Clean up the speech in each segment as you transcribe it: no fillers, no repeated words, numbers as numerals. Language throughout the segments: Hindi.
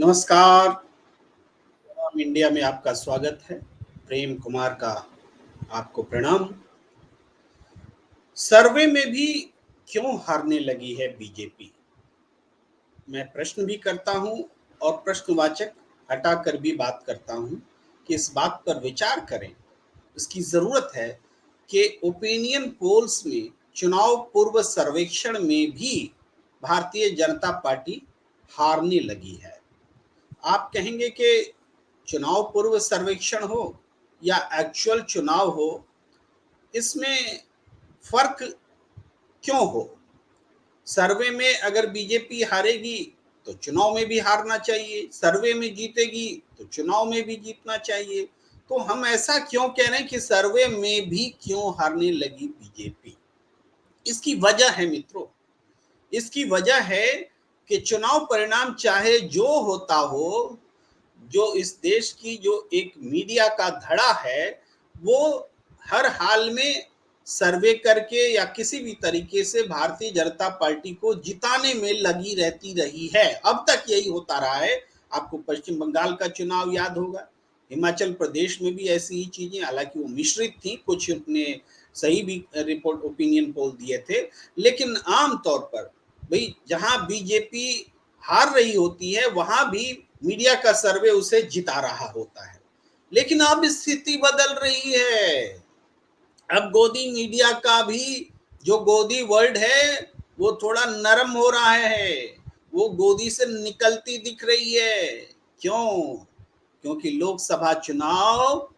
नमस्कार। इंडिया में आपका स्वागत है। प्रेम कुमार का आपको प्रणाम। सर्वे में भी क्यों हारने लगी है बीजेपी? मैं प्रश्न भी करता हूं और प्रश्नवाचक हटाकर भी बात करता हूं कि इस बात पर विचार करें। इसकी जरूरत है कि ओपिनियन पोल्स में, चुनाव पूर्व सर्वेक्षण में भी भारतीय जनता पार्टी हारने लगी है। आप कहेंगे कि चुनाव पूर्व सर्वेक्षण हो या एक्चुअल चुनाव हो, इसमें फर्क क्यों हो? सर्वे में अगर बीजेपी हारेगी तो चुनाव में भी हारना चाहिए, सर्वे में जीतेगी तो चुनाव में भी जीतना चाहिए। तो हम ऐसा क्यों कह रहे हैं कि सर्वे में भी क्यों हारने लगी बीजेपी? इसकी वजह है मित्रों, इसकी वजह है कि चुनाव परिणाम चाहे जो होता हो, जो इस देश की जो एक मीडिया का धड़ा है, वो हर हाल में सर्वे करके या किसी भी तरीके से भारतीय जनता पार्टी को जिताने में लगी रहती रही है। अब तक यही होता रहा है। आपको पश्चिम बंगाल का चुनाव याद होगा, हिमाचल प्रदेश में भी ऐसी ही चीजें, हालांकि वो मिश्रित थी, कुछ ने सही भी रिपोर्ट ओपिनियन पोल दिए थे, लेकिन आमतौर पर भाई जहां बीजेपी हार रही होती है वहां भी मीडिया का सर्वे उसे जिता रहा होता है। लेकिन अब स्थिति बदल रही है। अब गोदी मीडिया का भी जो गोदी वर्ड है वो थोड़ा नरम हो रहा है, वो गोदी से निकलती दिख रही है। क्यों? क्योंकि लोकसभा चुनाव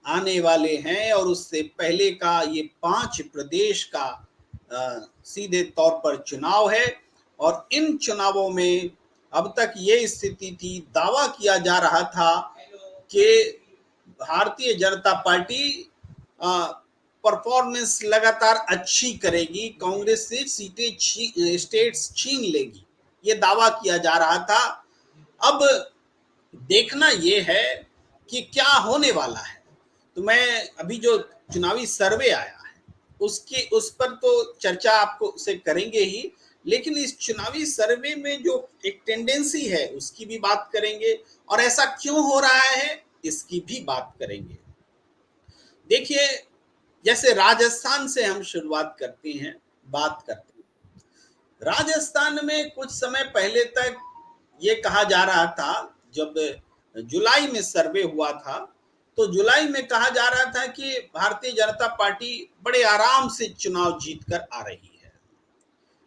आने वाले हैं और उससे पहले का ये 5 प्रदेश का सीधे तौर पर चुनाव है। और इन चुनावों में अब तक ये स्थिति थी, दावा किया जा रहा था कि भारतीय जनता पार्टी परफॉर्मेंस लगातार अच्छी करेगी, कांग्रेस से सीटें स्टेट्स छीन लेगी, ये दावा किया जा रहा था। अब देखना ये है कि क्या होने वाला है। तो मैं अभी जो चुनावी सर्वे आया है उसके उस पर तो चर्चा आपको से करेंगे ही, लेकिन इस चुनावी सर्वे में जो एक टेंडेंसी है उसकी भी बात करेंगे और ऐसा क्यों हो रहा है इसकी भी बात करेंगे। देखिए, जैसे राजस्थान से हम शुरुआत करते हैं, बात करते हैं। राजस्थान में कुछ समय पहले तक ये कहा जा रहा था, जब जुलाई में सर्वे हुआ था तो जुलाई में कहा जा रहा था कि भारतीय जनता पार्टी बड़े आराम से चुनाव जीतकर आ रही है।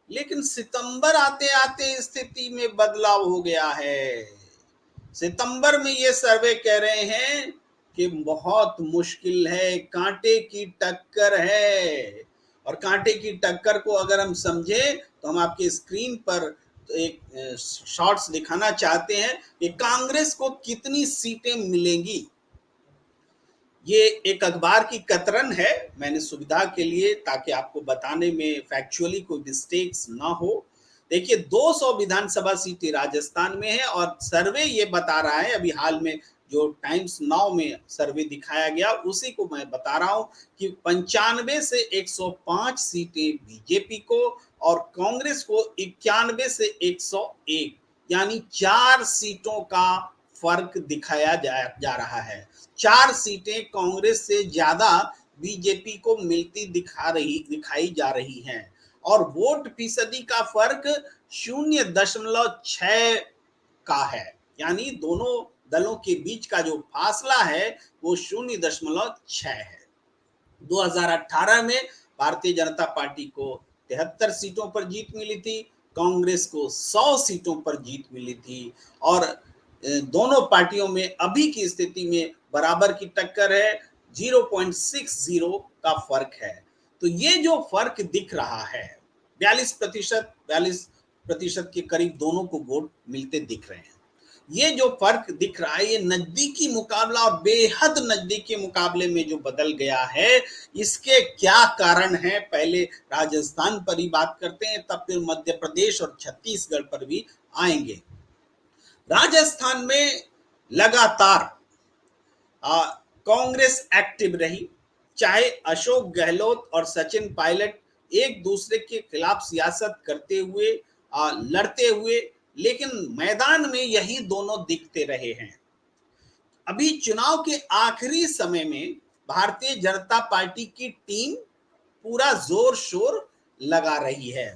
लेकिन सितंबर आते आते स्थिति में बदलाव हो गया है। सितंबर में ये सर्वे कह रहे हैं कि बहुत मुश्किल है, कांटे की टक्कर है। और कांटे की टक्कर को अगर हम समझें तो हम आपके स्क्रीन पर एक शॉट्स दिखाना चाहते हैं कि कांग्रेस को कितनी सीटें मिलेंगी। ये एक अखबार की कतरन है, मैंने सुविधा के लिए, ताकि आपको बताने में फैक्चुअली कोई मिस्टेक्स ना हो। देखिए, 200 विधानसभा सीटें राजस्थान में है और सर्वे ये बता रहा है, अभी हाल में जो टाइम्स नाउ में सर्वे दिखाया गया उसी को मैं बता रहा हूं कि 95 से 105 सीटें बीजेपी को और कांग्रेस को 91 से 101, यानी 4 सीटों का फर्क दिखाया जा रहा है। 4 सीटें कांग्रेस से ज्यादा बीजेपी को मिलती दिखाई जा रही हैं और वोट फीसदी का फर्क 0.6 का है, यानी दोनों दलों के बीच का जो फासला है वो 0.6 है। 2018 में भारतीय जनता पार्टी को 73 सीटों पर जीत मिली थी, कांग्रेस को 100 सीटों पर जीत मिली थी और दोनों पार्टियों में अभी की स्थिति में बराबर की टक्कर है, 0.60 का फर्क है। तो ये जो फर्क दिख रहा है, 42% के करीब दोनों को वोट मिलते दिख रहे हैं। ये जो फर्क दिख रहा है, ये नजदीकी मुकाबला और बेहद नजदीकी मुकाबले में जो बदल गया है, इसके क्या कारण है? पहले राजस्थान पर ही बात करते हैं, तब फिर मध्य प्रदेश और छत्तीसगढ़ पर भी आएंगे। राजस्थान में लगातार कांग्रेस एक्टिव रही, चाहे अशोक गहलोत और सचिन पायलट एक दूसरे के खिलाफ सियासत करते हुए, लड़ते हुए लेकिन मैदान में यही दोनों दिखते रहे हैं। अभी चुनाव के आखिरी समय में भारतीय जनता पार्टी की टीम पूरा जोर शोर लगा रही है।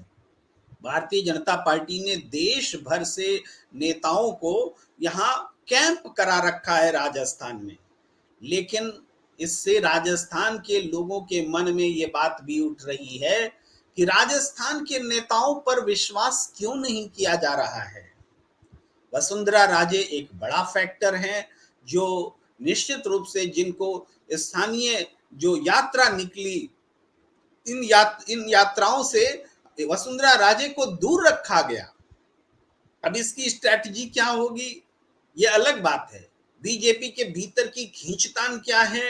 भारतीय जनता पार्टी ने देश भर से नेताओं को यहाँ कैंप करा रखा है राजस्थान में। लेकिन इससे राजस्थान के लोगों के मन में ये बात भी उठ रही है कि राजस्थान के नेताओं पर विश्वास क्यों नहीं किया जा रहा है। वसुंधरा राजे एक बड़ा फैक्टर है जो निश्चित रूप से जिनको स्थानीय जो यात्रा निकली इन यात्राओं से वसुंधरा राजे को दूर रखा गया। अब इसकी स्ट्रैटेजी क्या होगी ये अलग बात है। बीजेपी के भीतर की खींचतान क्या है,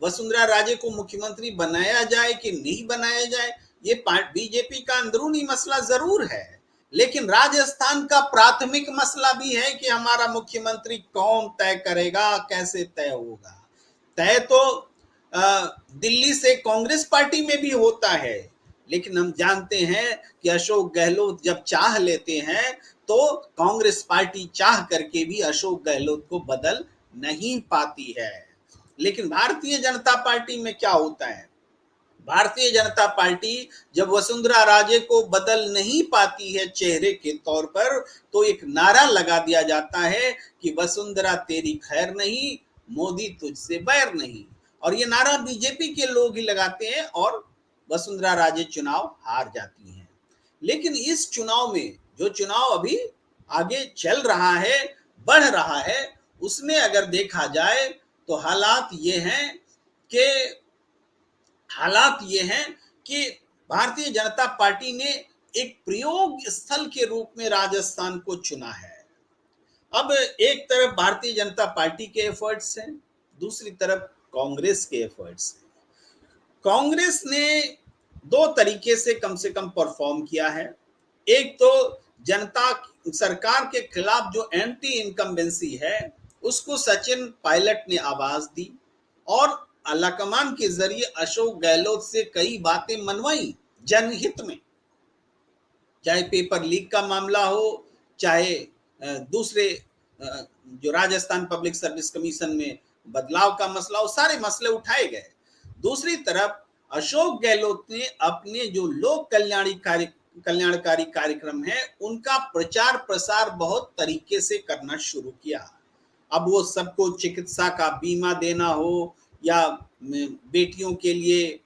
वसुंधरा राजे को मुख्यमंत्री बनाया जाए कि नहीं बनाया जाए, ये बीजेपी का अंदरूनी मसला जरूर है। लेकिन राजस्थान का प्राथमिक मसला भी है कि हमारा मुख्यमंत्री कौन तय करेगा, कैसे तय होगा। तय तो दिल्ली से कांग्रेस पार्टी में भी होता है, लेकिन हम जानते हैं कि अशोक गहलोत जब चाह लेते हैं तो कांग्रेस पार्टी चाह करके भी अशोक गहलोत को बदल नहीं पाती है। लेकिन भारतीय जनता पार्टी में क्या होता है, भारतीय जनता पार्टी जब वसुंधरा राजे को बदल नहीं पाती है चेहरे के तौर पर, तो एक नारा लगा दिया जाता है कि वसुंधरा तेरी खैर नहीं, मोदी तुझसे बैर नहीं। और ये नारा बीजेपी के लोग ही लगाते हैं और वसुंधरा राजे चुनाव हार जाती हैं। लेकिन इस चुनाव में जो चुनाव अभी आगे चल रहा है, बढ़ रहा है, उसमें अगर देखा जाए तो हालात ये हैं कि भारतीय जनता पार्टी ने एक प्रयोग स्थल के रूप में राजस्थान को चुना है। अब एक तरफ भारतीय जनता पार्टी के एफर्ट्स हैं, दूसरी तरफ कांग्रेस के एफर्ट्स हैं। कांग्रेस ने दो तरीके से कम परफॉर्म किया है। एक तो जनता सरकार के खिलाफ जो एंटी इनकम्बेंसी है उसको सचिन पायलट ने आवाज दी और आलाकमान के जरिए अशोक गहलोत से कई बातें मनवाई जनहित में, चाहे पेपर लीक का मामला हो, चाहे दूसरे जो राजस्थान पब्लिक सर्विस कमीशन में बदलाव का मसला हो, सारे मसले उठाए गए। दूसरी तरफ अशोक गहलोत ने अपने जो लोक कल्याणकारी कार्यक्रम है उनका प्रचार प्रसार बहुत तरीके से करना शुरू किया। अब वो सबको चिकित्सा का बीमा देना हो या बेटियों के लिए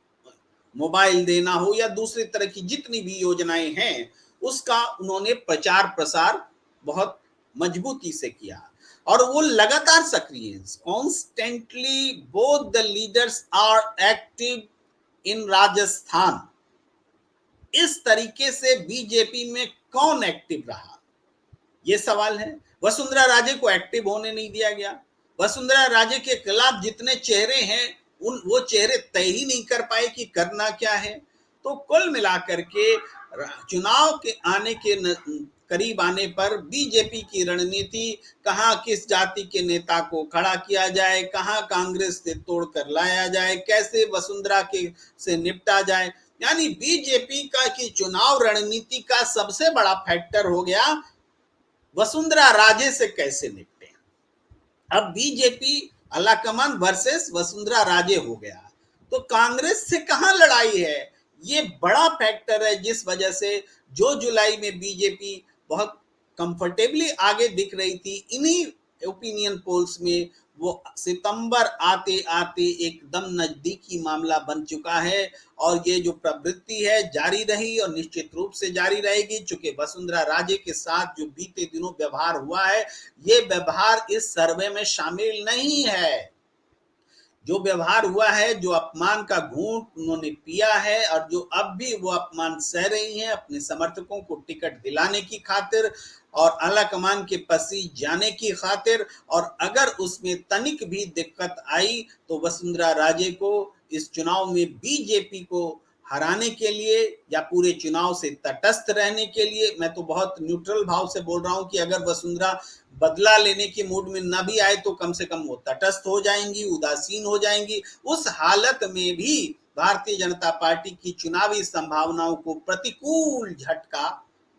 मोबाइल देना हो या दूसरी तरह की जितनी भी योजनाएं हैं, उसका उन्होंने प्रचार प्रसार बहुत मजबूती से किया और वो लगातार सक्रिय हैं। Constantly both the leaders are active in Rajasthan. इस तरीके से बीजेपी में कौन एक्टिव रहा, ये सवाल है। वसुंधरा राजे को एक्टिव होने नहीं दिया गया। वसुंधरा राजे के खिलाफ जितने चेहरे हैं वो चेहरे तय ही नहीं कर पाए कि करना क्या है। तो कुल मिलाकर के चुनाव के आने के करीब आने पर बीजेपी की रणनीति कहां किस जाति के नेता को खड़ा किया जाए, कहां कांग्रेस से तोड़कर लाया जाए, कैसे वसुंधरा के से निपटा जाए, यानी बीजेपी का की चुनाव रणनीति का सबसे बड़ा फैक्टर हो गया वसुंधरा राजे से कैसे निपटे। अब बीजेपी अलाकमान वर्सेस वसुंधरा राजे हो गया, तो कांग्रेस से कहां लड़ाई है, ये बड़ा फैक्टर है जिस वजह से जो जुलाई में बीजेपी बहुत कंफर्टेबली आगे दिख रही थी इन्हीं ओपिनियन पोल्स में, वो सितंबर आते आते एकदम नजदीकी मामला बन चुका है और ये जो प्रवृत्ति है जारी रही और निश्चित रूप से जारी रहेगी। चूंकि वसुंधरा राजे के साथ जो बीते दिनों व्यवहार हुआ है, ये व्यवहार इस सर्वे में शामिल नहीं है। जो व्यवहार हुआ है, जो अपमान का घूंट उन्होंने पिया है और जो अब भी वो अपमान सह रही हैं अपने समर्थकों को टिकट दिलाने की खातिर और आला कमान के पसी जाने की खातिर, और अगर उसमें तनिक भी दिक्कत आई तो वसुंधरा राजे को इस चुनाव में बीजेपी को हराने के लिए या पूरे चुनाव से तटस्थ रहने के लिए, मैं तो बहुत न्यूट्रल भाव से बोल रहा हूं कि अगर वसुंधरा बदला लेने के मूड में ना भी आए तो कम से कम वो तटस्थ हो जाएंगी, उदासीन हो जाएंगी। उस हालत में भी भारतीय जनता पार्टी की चुनावी संभावनाओं को प्रतिकूल झटका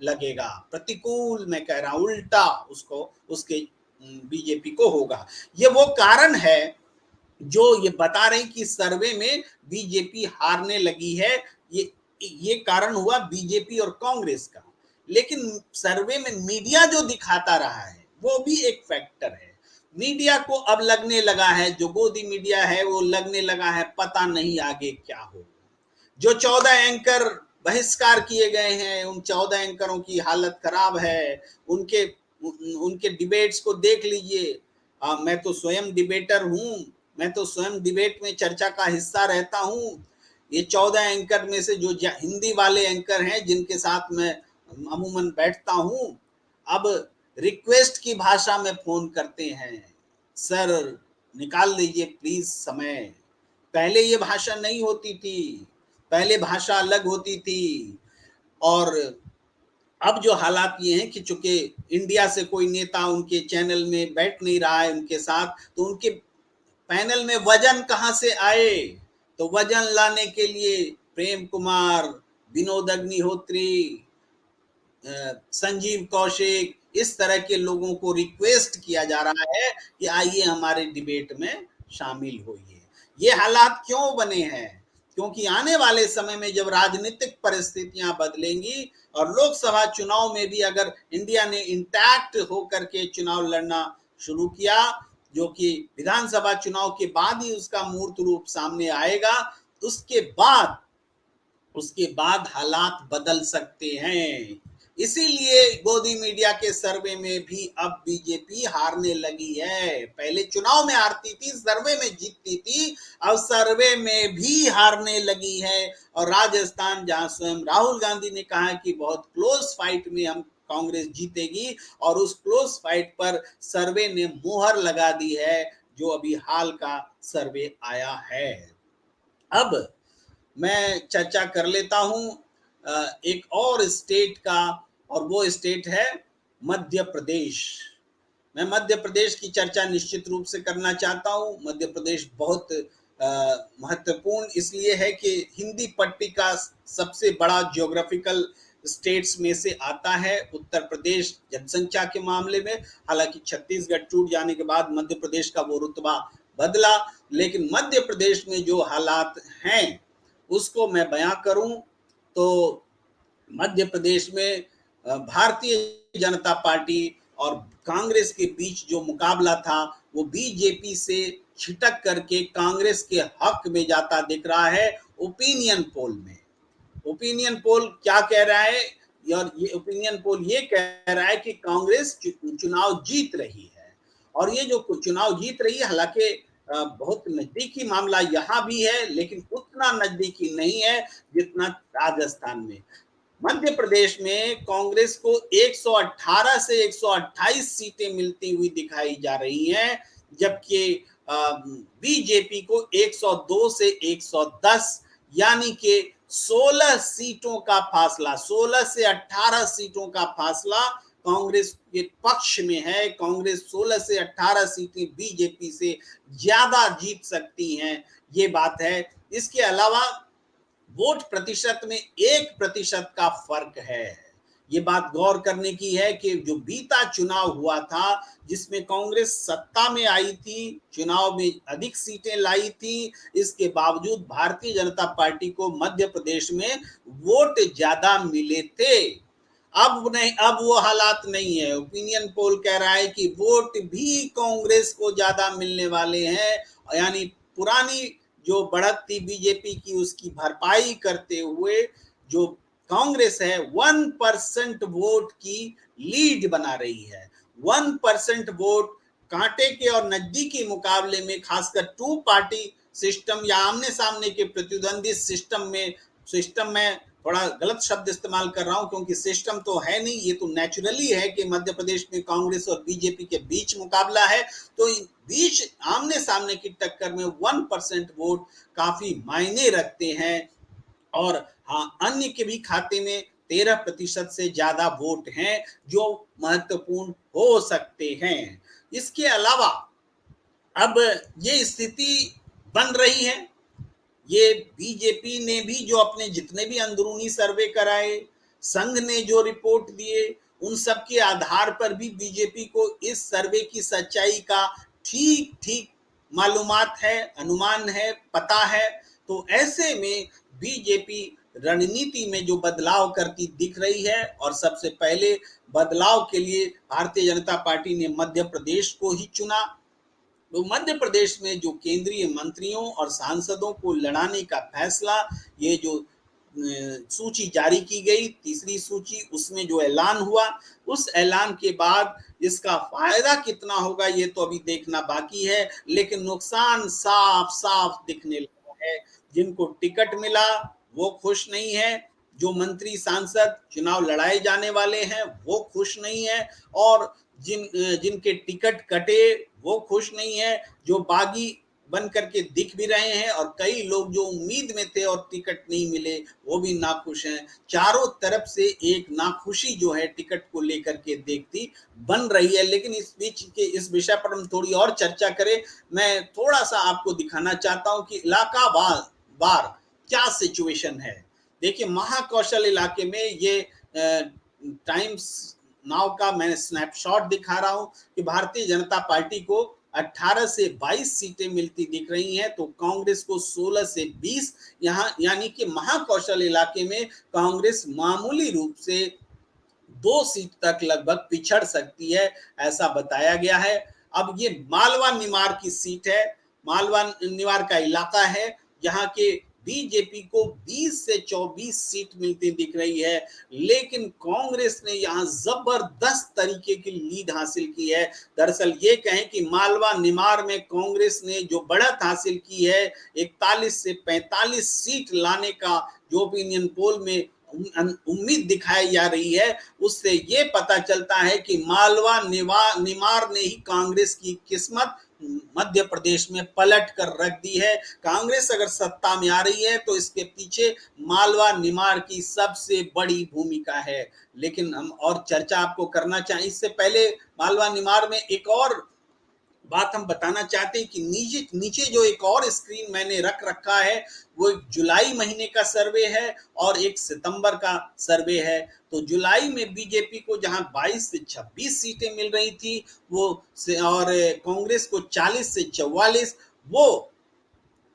लगेगा, प्रतिकूल मैं कह रहा हूं, उल्टा उसको उसके बीजेपी को होगा। ये वो कारण है जो ये बता रहे हैं कि सर्वे में बीजेपी हारने लगी है। ये कारण हुआ बीजेपी और कांग्रेस का। लेकिन सर्वे में मीडिया जो दिखाता रहा है वो भी एक फैक्टर है। मीडिया को अब लगने लगा है, जो गोदी मीडिया है वो लगने लगा है पता नहीं आगे क्या होगा। जो 14 एंकर बहिष्कार किए गए हैं, उन 14 एंकरों की हालत खराब है। उनके उनके डिबेट्स को देख लीजिए। मैं तो स्वयं डिबेटर हूं, मैं तो स्वयं डिबेट में चर्चा का हिस्सा रहता हूं। ये 14 एंकर में से जो हिंदी वाले एंकर हैं जिनके साथ मैं अमूमन बैठता हूं, अब रिक्वेस्ट की भाषा में फोन करते हैं, सर निकाल लीजिए प्लीज समय। पहले ये भाषा नहीं होती थी, पहले भाषा अलग होती थी। और अब जो हालात ये हैं कि चूंकि इंडिया से कोई नेता उनके चैनल में बैठ नहीं रहा है उनके साथ, तो उनके पैनल में वजन कहां से आए? तो वजन लाने के लिए प्रेम कुमार, विनोद अग्निहोत्री, संजीव कौशिक, इस तरह के लोगों को रिक्वेस्ट किया जा रहा है कि आइए हमारे डिबेट में शामिल होइए। ये हालात क्यों बने हैं? क्योंकि आने वाले समय में जब राजनीतिक परिस्थितियां बदलेंगी और लोकसभा चुनाव में भी अगर इंडिया ने इंटैक्ट होकर के चुनाव लड़ना शुरू किया, जो कि विधानसभा चुनाव के बाद ही उसका मूर्त रूप सामने आएगा, उसके बाद हालात बदल सकते हैं। इसीलिए गोदी मीडिया के सर्वे में भी अब बीजेपी हारने लगी है। पहले चुनाव में हारती थी, सर्वे में जीतती थी, अब सर्वे में भी हारने लगी है। और राजस्थान, जहां स्वयं राहुल गांधी ने कहा कि बहुत क्लोज फाइट में हम कांग्रेस जीतेगी, और उस क्लोज फाइट पर सर्वे ने मुहर लगा दी है, जो अभी हाल का सर्वे आया है। अब मैं चर्चा कर लेता हूं एक और स्टेट का, और वो स्टेट है मध्य प्रदेश। मैं मध्य प्रदेश की चर्चा निश्चित रूप से करना चाहता हूं। मध्य प्रदेश बहुत महत्वपूर्ण इसलिए है कि हिंदी पट्टी का सबसे बड़ा ज्योग्राफिकल स्टेट्स में से आता है उत्तर प्रदेश जनसंख्या के मामले में। हालांकि छत्तीसगढ़ टूट जाने के बाद मध्य प्रदेश का वो रुतबा बदला, लेकिन मध्य प्रदेश में जो हालात हैं उसको मैं बयां करूं तो मध्य प्रदेश में भारतीय जनता पार्टी और कांग्रेस के बीच जो मुकाबला था वो बीजेपी से छिटक करके कांग्रेस के हक में जाता दिख रहा है ओपिनियन पोल में। ओपिनियन पोल क्या कह रहा है? और ये ओपिनियन पोल ये कह रहा है कि कांग्रेस चुनाव जीत रही है। और ये जो चुनाव जीत रही है, हालांकि बहुत नजदीकी मामला यहाँ भी है, लेकिन उतना नजदीकी नहीं है जितना राजस्थान में। मध्य प्रदेश में कांग्रेस को 118 से 128 सीटें मिलती हुई दिखाई जा रही हैं, जबकि बीजेपी को 102 से 110, यानी कि 16 सीटों का फासला, 16 से 18 सीटों का फासला कांग्रेस के पक्ष में है। कांग्रेस 16 से 18 सीटें बीजेपी से ज्यादा जीत सकती हैं, ये बात है। इसके अलावा वोट प्रतिशत में 1% का फर्क है। ये बात गौर करने की है कि जो बीता चुनाव हुआ था जिसमें कांग्रेस सत्ता में आई थी, चुनाव में अधिक सीटें लाई थी, इसके बावजूद भारतीय जनता पार्टी को मध्य प्रदेश में वोट ज्यादा मिले थे। अब नहीं, अब वो हालात नहीं है। ओपिनियन पोल कह रहा है कि वोट भी कांग्रेस को ज्यादा मिलने वाले हैं, यानी पुरानी जो बढ़त थी बीजेपी की उसकी भरपाई करते हुए जो कांग्रेस है 1% वोट की लीड बना रही है। 1% वोट कांटे के और नजदीकी मुकाबले में, खासकर टू पार्टी सिस्टम या आमने सामने के प्रतिद्वंदी सिस्टम में थोड़ा गलत शब्द इस्तेमाल कर रहा हूं क्योंकि सिस्टम तो है नहीं, ये तो नेचुरली है कि मध्य प्रदेश में कांग्रेस और बीजेपी के बीच मुकाबला है। तो बीच आमने सामने की टक्कर में 1% वोट काफी मायने रखते हैं। और हाँ, अन्य के भी खाते में 13% से ज्यादा वोट हैं जो महत्वपूर्ण हो सकते हैं। इसके अलावा अब ये स्थिति बन रही है, ये बीजेपी ने भी जो अपने जितने भी अंदरूनी सर्वे कराए, संघ ने जो रिपोर्ट दिए, उन सब के आधार पर भी बीजेपी को इस सर्वे की सच्चाई का ठीक ठीक मालूमात है, अनुमान है, पता है। तो ऐसे में बीजेपी रणनीति में जो बदलाव करती दिख रही है, और सबसे पहले बदलाव के लिए भारतीय जनता पार्टी ने मध्य प्रदेश को ही चुना। तो मध्य प्रदेश में जो केंद्रीय मंत्रियों और सांसदों को लड़ाने का फैसला, ये जो सूची जारी की गई, तीसरी सूची, उसमें जो ऐलान हुआ, उस ऐलान के बाद इसका फायदा कितना होगा ये तो अभी देखना बाकी है, लेकिन नुकसान साफ साफ दिखने लगा है। जिनको टिकट मिला वो खुश नहीं है, जो मंत्री सांसद चुनाव लड़ाए जाने वाले हैं वो खुश नहीं है, और जिनके टिकट कटे वो खुश नहीं है, जो बागी बन करके दिख भी रहे हैं, और कई लोग जो उम्मीद में थे और टिकट नहीं मिले वो भी नाखुश हैं। चारों तरफ से एक नाखुशी जो है टिकट को लेकर के देखती बन रही है। लेकिन इस बीच के इस विषय पर हम थोड़ी और चर्चा करें। मैं थोड़ा सा आपको दिखाना चाहता हूं कि इलाका बार क्या सिचुएशन है। देखिए, महाकौशल इलाके में ये टाइम्स नाउ का मैं स्नैपशॉट दिखा रहा हूं कि भारतीय जनता पार्टी को 18 से 22 सीटें मिलती दिख रही हैं, तो कांग्रेस को 16 से 20, यहां यानी कि महाकौशल इलाके में कांग्रेस मामूली रूप से 2 सीट तक लगभग पिछड़ सकती है, ऐसा बताया गया है। अब ये मालवा निमार की सीट है, मालवा निमार का इलाका है, जहां के बीजेपी को 20 से 24 सीट मिलती दिख रही है, लेकिन कांग्रेस ने यहां जबरदस्त तरीके की लीड हासिल की है। दरअसल ये कहें कि मालवा निमार में कांग्रेस ने जो बढ़त हासिल की है, 41 से 45 सीट लाने का जो ओपिनियन पोल में उम्मीद दिखाई जा रही है, उससे ये पता चलता है कि मालवा निमार ने ही कांग्रेस की किस्मत मध्य प्रदेश में पलट कर रख दी है। कांग्रेस अगर सत्ता में आ रही है तो इसके पीछे मालवा निमार की सबसे बड़ी भूमिका है। लेकिन हम और चर्चा आपको करना चाहें, इससे पहले मालवा निमार में एक और बात हम बताना चाहते हैं कि नीचे नीचे जो एक और स्क्रीन मैंने रख रखा है, वो एक जुलाई महीने का सर्वे है और एक सितंबर का सर्वे है। तो जुलाई में बीजेपी को जहां 22 से 26 सीटें मिल रही थी, वो और कांग्रेस को 40 से 44, वो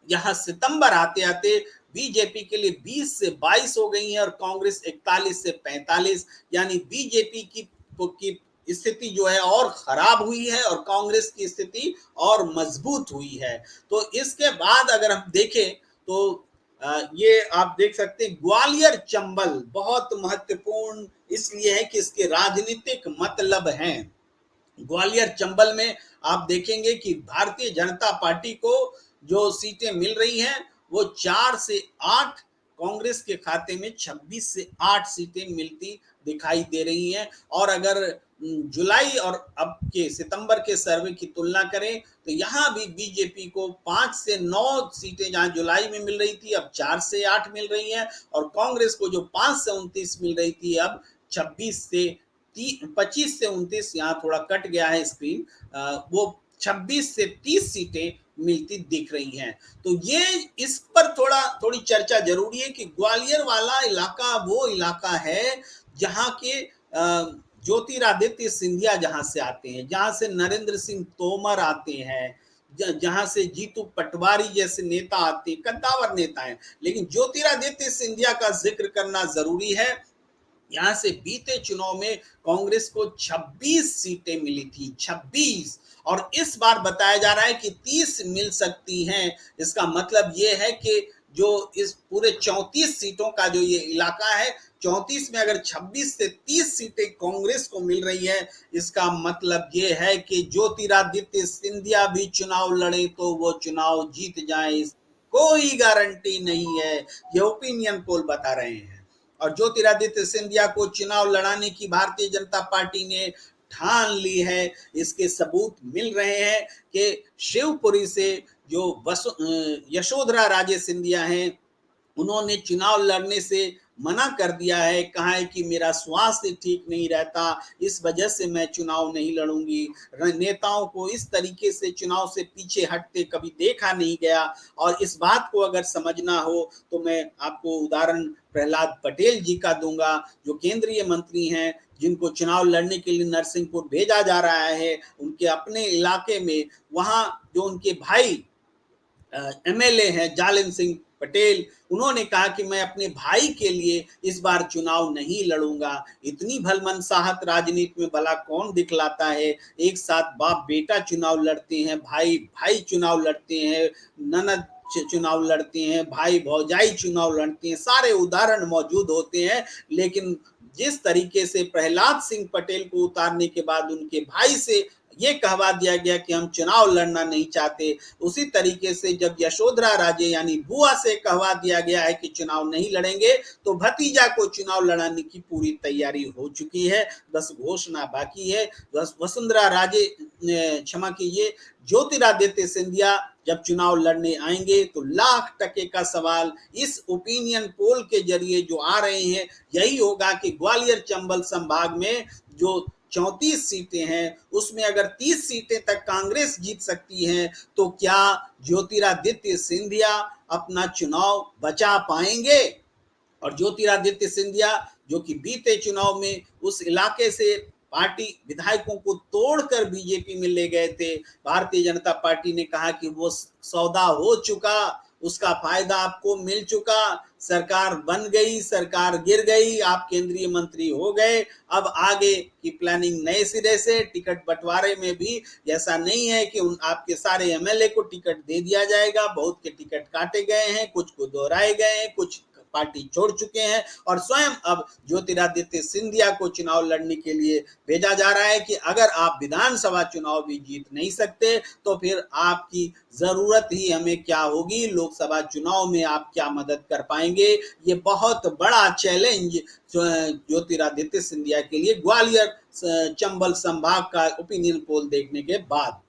यहाँ सितंबर आते आते बीजेपी के लिए 20 से 22 हो गई है और कांग्रेस 41 से 45, यानी बीजेपी की स्थिति जो है और खराब हुई है और कांग्रेस की स्थिति और मजबूत हुई है। तो इसके बाद अगर हम देखें तो ये आप देख सकते हैं, ग्वालियर चंबल बहुत महत्वपूर्ण इसलिए है कि इसके राजनीतिक मतलब हैं। ग्वालियर चंबल में आप देखेंगे कि भारतीय जनता पार्टी को जो सीटें मिल रही हैं वो 4 से 8, कांग्रेस के खाते में 26 से 8 सीटें मिलती दिखाई दे रही हैं। और अगर जुलाई और अब के सितंबर के सर्वे की तुलना करें तो यहाँ भी बीजेपी को 5 से 9 सीटें जहां जुलाई में मिल रही थी अब 4 से 8 मिल रही हैं, और कांग्रेस को जो 5 से 29 मिल रही थी अब 26 से 25 से 29, यहाँ थोड़ा कट गया है स्क्रीन, वो 26 से 30 सीटें मिलती दिख रही हैं। तो ये इस पर थोड़ी चर्चा जरूरी है कि ग्वालियर वाला इलाका वो इलाका है जहाँ के ज्योतिरादित्य सिंधिया जहाँ से आते हैं, जहाँ से नरेंद्र सिंह तोमर आते हैं, जहां से जीतू पटवारी जैसे नेता आते हैं, कद्दावर नेता हैं। लेकिन ज्योतिरादित्य सिंधिया का जिक्र करना जरूरी है। यहां से बीते चुनाव में कांग्रेस को 26 सीटें मिली थी, 26, और इस बार बताया जा रहा है कि 30 मिल सकती हैं। इसका मतलब यह है कि जो इस पूरे 34 सीटों का जो ये इलाका है, 34 में अगर 26 से 30 सीटें कांग्रेस को मिल रही है, इसका मतलब ये है कि ज्योतिरादित्य सिंधिया भी चुनाव लड़े तो वो चुनाव जीत जाए, कोई गारंटी नहीं है, ये ओपिनियन पोल बता रहे हैं। और ज्योतिरादित्य सिंधिया को चुनाव लड़ाने की भारतीय जनता पार्टी ने ठान ली है। इसके सबूत मिल रहे हैं कि शिवपुरी से जो यशोधरा राजे सिंधिया हैं, उन्होंने चुनाव लड़ने से मना कर दिया है, कहा है कि मेरा स्वास्थ्य ठीक नहीं रहता, इस वजह से मैं चुनाव नहीं लड़ूंगी। नेताओं को इस तरीके से चुनाव से पीछे हटते कभी देखा नहीं गया। और इस बात को अगर समझना हो तो मैं आपको उदाहरण प्रहलाद पटेल जी का दूंगा, जो केंद्रीय मंत्री हैं, जिनको चुनाव लड़ने के लिए नरसिंहपुर भेजा जा रहा है। उनके अपने इलाके में वहां जो उनके भाई एमएलए हैं जालिम सिंह पटेल, उन्होंने कहा कि मैं अपने भाई के लिए इस बार चुनाव नहीं लड़ूंगा। इतनी भलमनसाहत राजनीति में भला कौन दिखलाता है? एक साथ बाप बेटा चुनाव लड़ते हैं, भाई भाई चुनाव लड़ते हैं, ननद चुनाव लड़ते हैं, भाई भौजाई चुनाव लड़ते हैं, सारे उदाहरण मौजूद होते हैं। लेकिन जिस तरीके से प्रहलाद सिंह पटेल को उतारने के बाद उनके भाई से ये कहवा दिया गया कि हम चुनाव लड़ना नहीं चाहते, उसी तरीके से जब यशोधरा राजे यानी बुआ से कहवा दिया गया है कि चुनाव नहीं लड़ेंगे, तो भतीजा को चुनाव लड़ाने की पूरी तैयारी हो चुकी है, बस घोषणा बाकी है। वसुंधरा राजे, क्षमा कीजिए, ज्योतिरादित्य सिंधिया जब चुनाव लड़ने आएंगे तो लाख टके का सवाल इस ओपिनियन पोल के जरिए जो आ रहे हैं यही होगा कि ग्वालियर चंबल संभाग में जो 34 सीटें हैं उसमें अगर 30 सीटें तक कांग्रेस जीत सकती है तो क्या ज्योतिरादित्य सिंधिया अपना चुनाव बचा पाएंगे? और ज्योतिरादित्य सिंधिया जो कि बीते चुनाव में उस इलाके से पार्टी विधायकों को तोड़कर बीजेपी में ले गए थे, भारतीय जनता पार्टी ने कहा कि वो सौदा हो चुका, उसका फायदा आपको मिल चुका, सरकार बन गई, सरकार गिर गई, आप केंद्रीय मंत्री हो गए, अब आगे की प्लानिंग नए सिरे से। टिकट बंटवारे में भी ऐसा नहीं है कि उन आपके सारे एमएलए को टिकट दे दिया जाएगा, बहुत के टिकट काटे गए हैं, कुछ को दोहराए गए हैं, कुछ पार्टी छोड़ चुके हैं और स्वयं अब ज्योतिरादित्य सिंधिया को चुनाव लड़ने के लिए भेजा जा रहा है कि अगर आप विधानसभा चुनाव भी जीत नहीं सकते तो फिर आपकी जरूरत ही हमें क्या होगी, लोकसभा चुनाव में आप क्या मदद कर पाएंगे? ये बहुत बड़ा चैलेंज ज्योतिरादित्य सिंधिया के लिए ग्वालियर चंबल संभाग का ओपिनियन पोल देखने के बाद।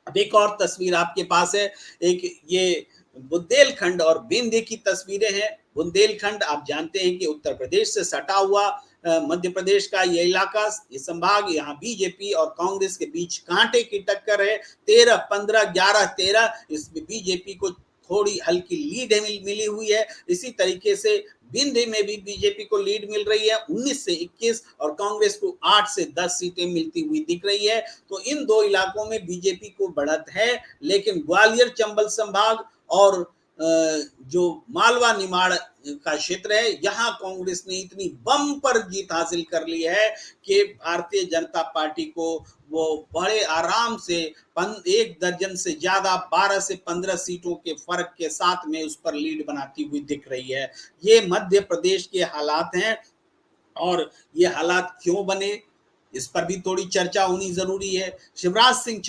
अब एक और तस्वीर आपके पास है, एक ये बुंदेलखंड और बिंद की तस्वीरें हैं। बुंदेलखंड आप जानते हैं कि उत्तर प्रदेश से सटा हुआ मध्य प्रदेश का ये इलाका, ये संभाग, यहाँ बीजेपी और कांग्रेस के बीच कांटे की टक्कर है। 13, 15, 11, 13 इसमें बीजेपी को थोड़ी हल्की लीड मिली हुई है। इसी तरीके से बिंद में भी बीजेपी को लीड मिल रही है 19 से 21 और कांग्रेस को 8 से 10 सीटें मिलती हुई दिख रही है। तो इन दो इलाकों में बीजेपी को बढ़त है। लेकिन ग्वालियर चंबल संभाग और जो मालवा निमाड़ का क्षेत्र है, यहाँ कांग्रेस ने इतनी बम्पर जीत हासिल कर ली है कि भारतीय जनता पार्टी को वो बड़े आराम से 1 दर्जन से ज्यादा 12 से 15 सीटों के फर्क के साथ में उस पर लीड बनाती हुई दिख रही है। ये मध्य प्रदेश के हालात हैं और ये हालात क्यों बने इस पर भी थोड़ी चर्चा होनी जरूरी है। शिवराज सिंह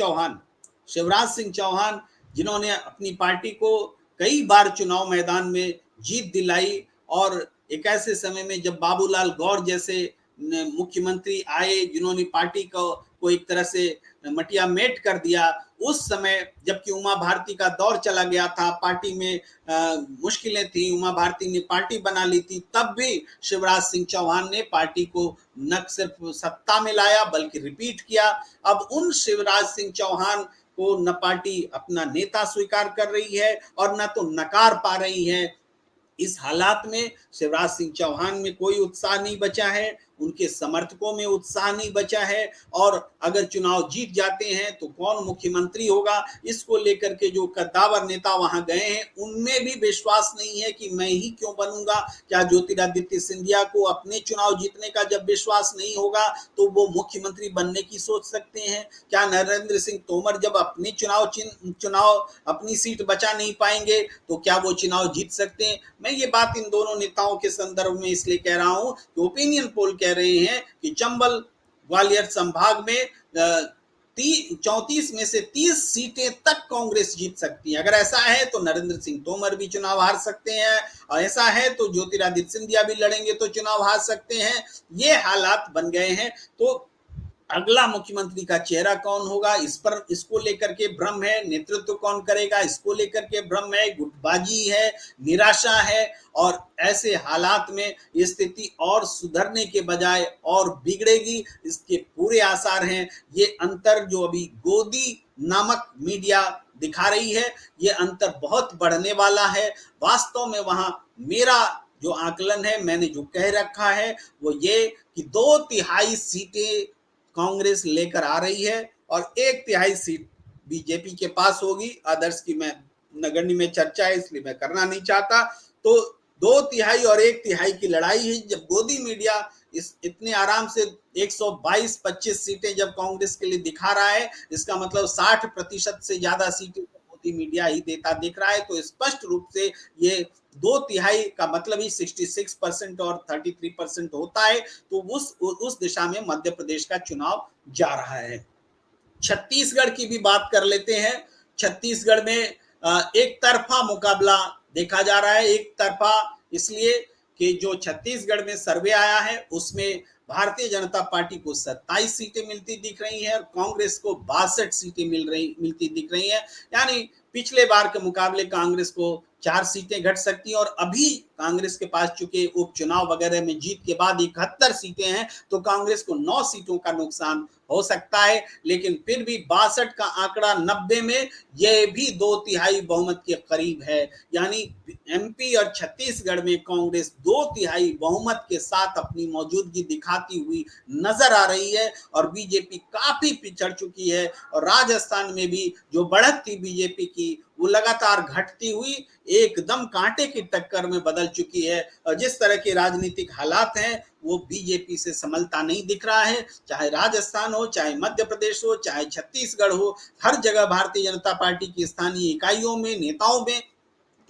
चौहान जिन्होंने अपनी पार्टी को कई बार चुनाव मैदान में जीत दिलाई और एक ऐसे समय में जब बाबूलाल गौर जैसे मुख्यमंत्री आए जिन्होंने पार्टी को एक तरह से मटिया मेट कर दिया, उस समय जबकि उमा भारती का दौर चला गया था, पार्टी में मुश्किलें थी, उमा भारती ने पार्टी बना ली थी, तब भी शिवराज सिंह चौहान ने पार्टी को न सिर्फ सत्ता में लाया बल्कि रिपीट किया। अब उन शिवराज सिंह चौहान को न पार्टी अपना नेता स्वीकार कर रही है और न तो नकार पा रही है। इस हालात में शिवराज सिंह चौहान में कोई उत्साह नहीं बचा है, उनके समर्थकों में उत्साह नहीं बचा है और अगर चुनाव जीत जाते हैं तो कौन मुख्यमंत्री होगा, इसको लेकर के जो कद्दावर नेता वहां गए हैं उनमें भी विश्वास नहीं है कि मैं ही क्यों बनूंगा। क्या ज्योतिरादित्य सिंधिया को अपने चुनाव जीतने का जब विश्वास नहीं होगा तो वो मुख्यमंत्री बनने की सोच सकते हैं? क्या नरेंद्र सिंह तोमर जब अपने चुनाव अपनी सीट बचा नहीं पाएंगे तो क्या वो चुनाव जीत सकते हैं? मैं ये बात इन दोनों नेताओं के संदर्भ में इसलिए कह रहा हूं कि ओपिनियन पोल कह रहे हैं कि चंबल ग्वालियर संभाग में 34 में से 30 सीटें तक कांग्रेस जीत सकती है। अगर ऐसा है तो नरेंद्र सिंह तोमर भी चुनाव हार सकते हैं और ऐसा है तो ज्योतिरादित्य सिंधिया भी लड़ेंगे तो चुनाव हार सकते हैं। ये हालात बन गए हैं। तो अगला मुख्यमंत्री का चेहरा कौन होगा, इसको लेकर के भ्रम है, नेतृत्व कौन करेगा इसको लेकर के भ्रम है, गुटबाजी है, निराशा है। और ऐसे हालात में स्थिति और सुधरने के बजाय और बिगड़ेगी, इसके पूरे आसार हैं। ये अंतर जो अभी गोदी नामक मीडिया दिखा रही है, ये अंतर बहुत बढ़ने वाला है। वास्तव में वहां मेरा जो आकलन है, मैंने जो कह रखा है वो ये कि 2/3 सीटें कांग्रेस लेकर आ रही है और 1/3 सीट बीजेपी के पास होगी। अदर्स की मैं नगण्य में चर्चा है इसलिए मैं करना नहीं चाहता। तो 2/3 और 1/3 की लड़ाई है। जब गोदी मीडिया इस इतने आराम से 122-25 सीटें जब कांग्रेस के लिए दिखा रहा है, इसका मतलब 60% से ज्यादा सीटें मोदी मीडिया ही देता दिख रहा है। तो स्पष्ट रूप से ये 2/3 का मतलब ही 66% और 33% होता है। तो उस दिशा में मध्य प्रदेश का चुनाव जा रहा है। छत्तीसगढ़ की भी बात कर लेते हैं। छत्तीसगढ़ में एक तरफा मुकाबला देखा जा रहा है। एक तरफा इसलिए कि जो छत्तीसगढ़ में सर्वे आया है उसमें भारतीय जनता पार्टी को 27 सीटें मिलती दिख रही हैं और कांग्रेस को 62 सीटें मिलती दिख रही हैं। यानी पिछले बार के मुकाबले कांग्रेस को 4 सीटें घट सकती हैं। और अभी कांग्रेस के पास चूंकि उपचुनाव वगैरह में जीत के बाद 71 सीटें हैं, तो कांग्रेस को 9 सीटों का नुकसान हो सकता है। लेकिन फिर भी 62 का आंकड़ा 90 में यह भी 2/3 बहुमत के करीब है। यानी एमपी और छत्तीसगढ़ में कांग्रेस 2/3 बहुमत के साथ अपनी मौजूदगी दिखाती हुई नजर आ रही है और बीजेपी काफी पिछड़ चुकी है। और राजस्थान में भी जो बढ़त थी बीजेपी की, वो लगातार घटती हुई एकदम कांटे की टक्कर में बदल चुकी है। और जिस तरह के राजनीतिक हालात हैं वो बीजेपी से संभलता नहीं दिख रहा है। चाहे राजस्थान हो, चाहे मध्य प्रदेश हो, चाहे छत्तीसगढ़ हो, हर जगह भारतीय जनता पार्टी की स्थानीय इकाइयों में, नेताओं में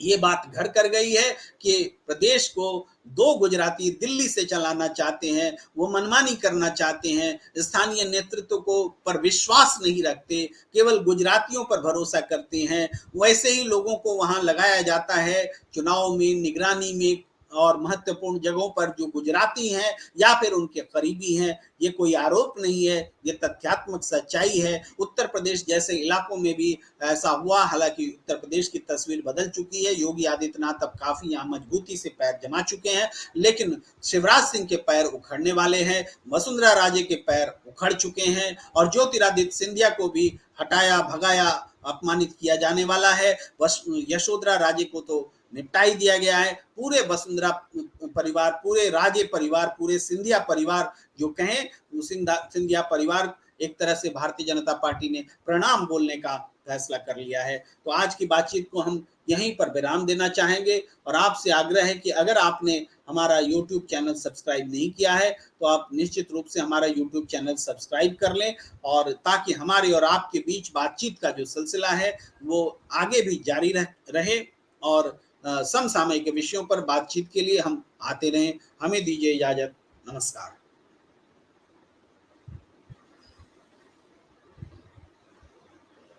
ये बात घर कर गई है कि प्रदेश को 2 गुजराती दिल्ली से चलाना चाहते हैं, वो मनमानी करना चाहते हैं, स्थानीय नेतृत्व को पर विश्वास नहीं रखते, केवल गुजरातियों पर भरोसा करते हैं। वैसे ही लोगों को वहां लगाया जाता है चुनाव में, निगरानी में और महत्वपूर्ण जगहों पर जो गुजराती हैं या फिर उनके करीबी हैं। ये कोई आरोप नहीं है, ये तथ्यात्मक सच्चाई है। उत्तर प्रदेश जैसे इलाकों में भी ऐसा हुआ। हालांकि उत्तर प्रदेश की तस्वीर बदल चुकी है, योगी आदित्यनाथ अब काफी यहाँ मजबूती से पैर जमा चुके हैं, लेकिन शिवराज सिंह के पैर उखड़ने वाले हैं, वसुंधरा राजे के पैर उखड़ चुके हैं और ज्योतिरादित्य सिंधिया को भी हटाया, भगाया, अपमानित किया जाने वाला है। यशोधरा राजे को तो निपटा ही दिया गया है। पूरे वसुंधरा परिवार, पूरे राजे परिवार, पूरे सिंधिया परिवार जो कहें, सिंधिया परिवार एक तरह से भारतीय जनता पार्टी ने प्रणाम बोलने का फैसला कर लिया है। तो आज की बातचीत को हम यहीं पर विराम देना चाहेंगे और आपसे आग्रह है कि अगर आपने हमारा YouTube चैनल सब्सक्राइब नहीं किया है तो आप निश्चित रूप से हमारा YouTube चैनल सब्सक्राइब कर लें, और ताकि हमारे और आपके बीच बातचीत का जो सिलसिला है वो आगे भी जारी रहे और समसामयिक विषयों पर बातचीत के लिए हम आते रहें। हमें दीजिए इजाजत। नमस्कार।